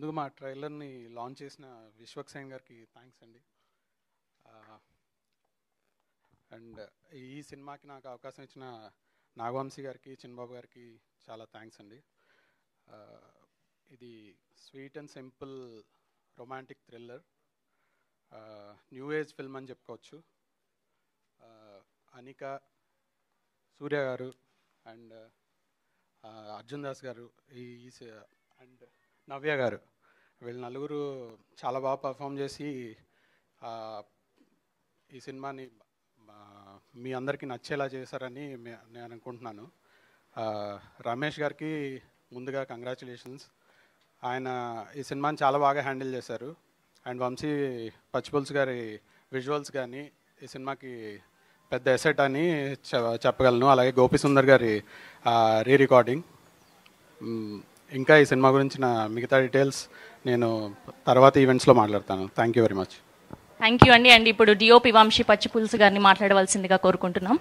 ముందు మా ట్రైలర్ని లాంచ్ చేసిన విశ్వక్ సేన్ గారికి థ్యాంక్స్ అండి. అండ్ ఈ సినిమాకి నాకు అవకాశం ఇచ్చిన నాగవంశీ గారికి, చిన్నబాబు గారికి చాలా థ్యాంక్స్ అండి. ఇది sweet and simple romantic thriller, new age film అని చెప్పుకోవచ్చు. అనిక, సూర్య గారు అండ్ అర్జున్ దాస్ గారు అండ్ నవ్య గారు, వీళ్ళు నలుగురు చాలా బాగా పర్ఫామ్ చేసి ఈ సినిమాని మీ అందరికీ నచ్చేలా చేశారని నేను అనుకుంటున్నాను. రమేష్ గారికి ముందుగా కంగ్రాచులేషన్స్. ఆయన ఈ సినిమాని చాలా బాగా హ్యాండిల్ చేశారు. అండ్ వంశీ పచ్చిపుల్స్ గారి విజువల్స్ కానీ ఈ సినిమాకి పెద్ద ఎసెట్ అని చెప్పగలను. అలాగే గోపి సుందర్ గారి రీ రికార్డింగ్. ఇంకా ఈ సినిమా గురించిన మిగతా డీటెయిల్స్ నేను తర్వాత ఈవెంట్స్లో మాట్లాడతాను. Thank you very much. Thank you అండి. అండ్ ఇప్పుడు డిఓపి వంశీ పచ్చిపుల్స్ గారిని మాట్లాడవలసిందిగా కోరుకుంటున్నాం.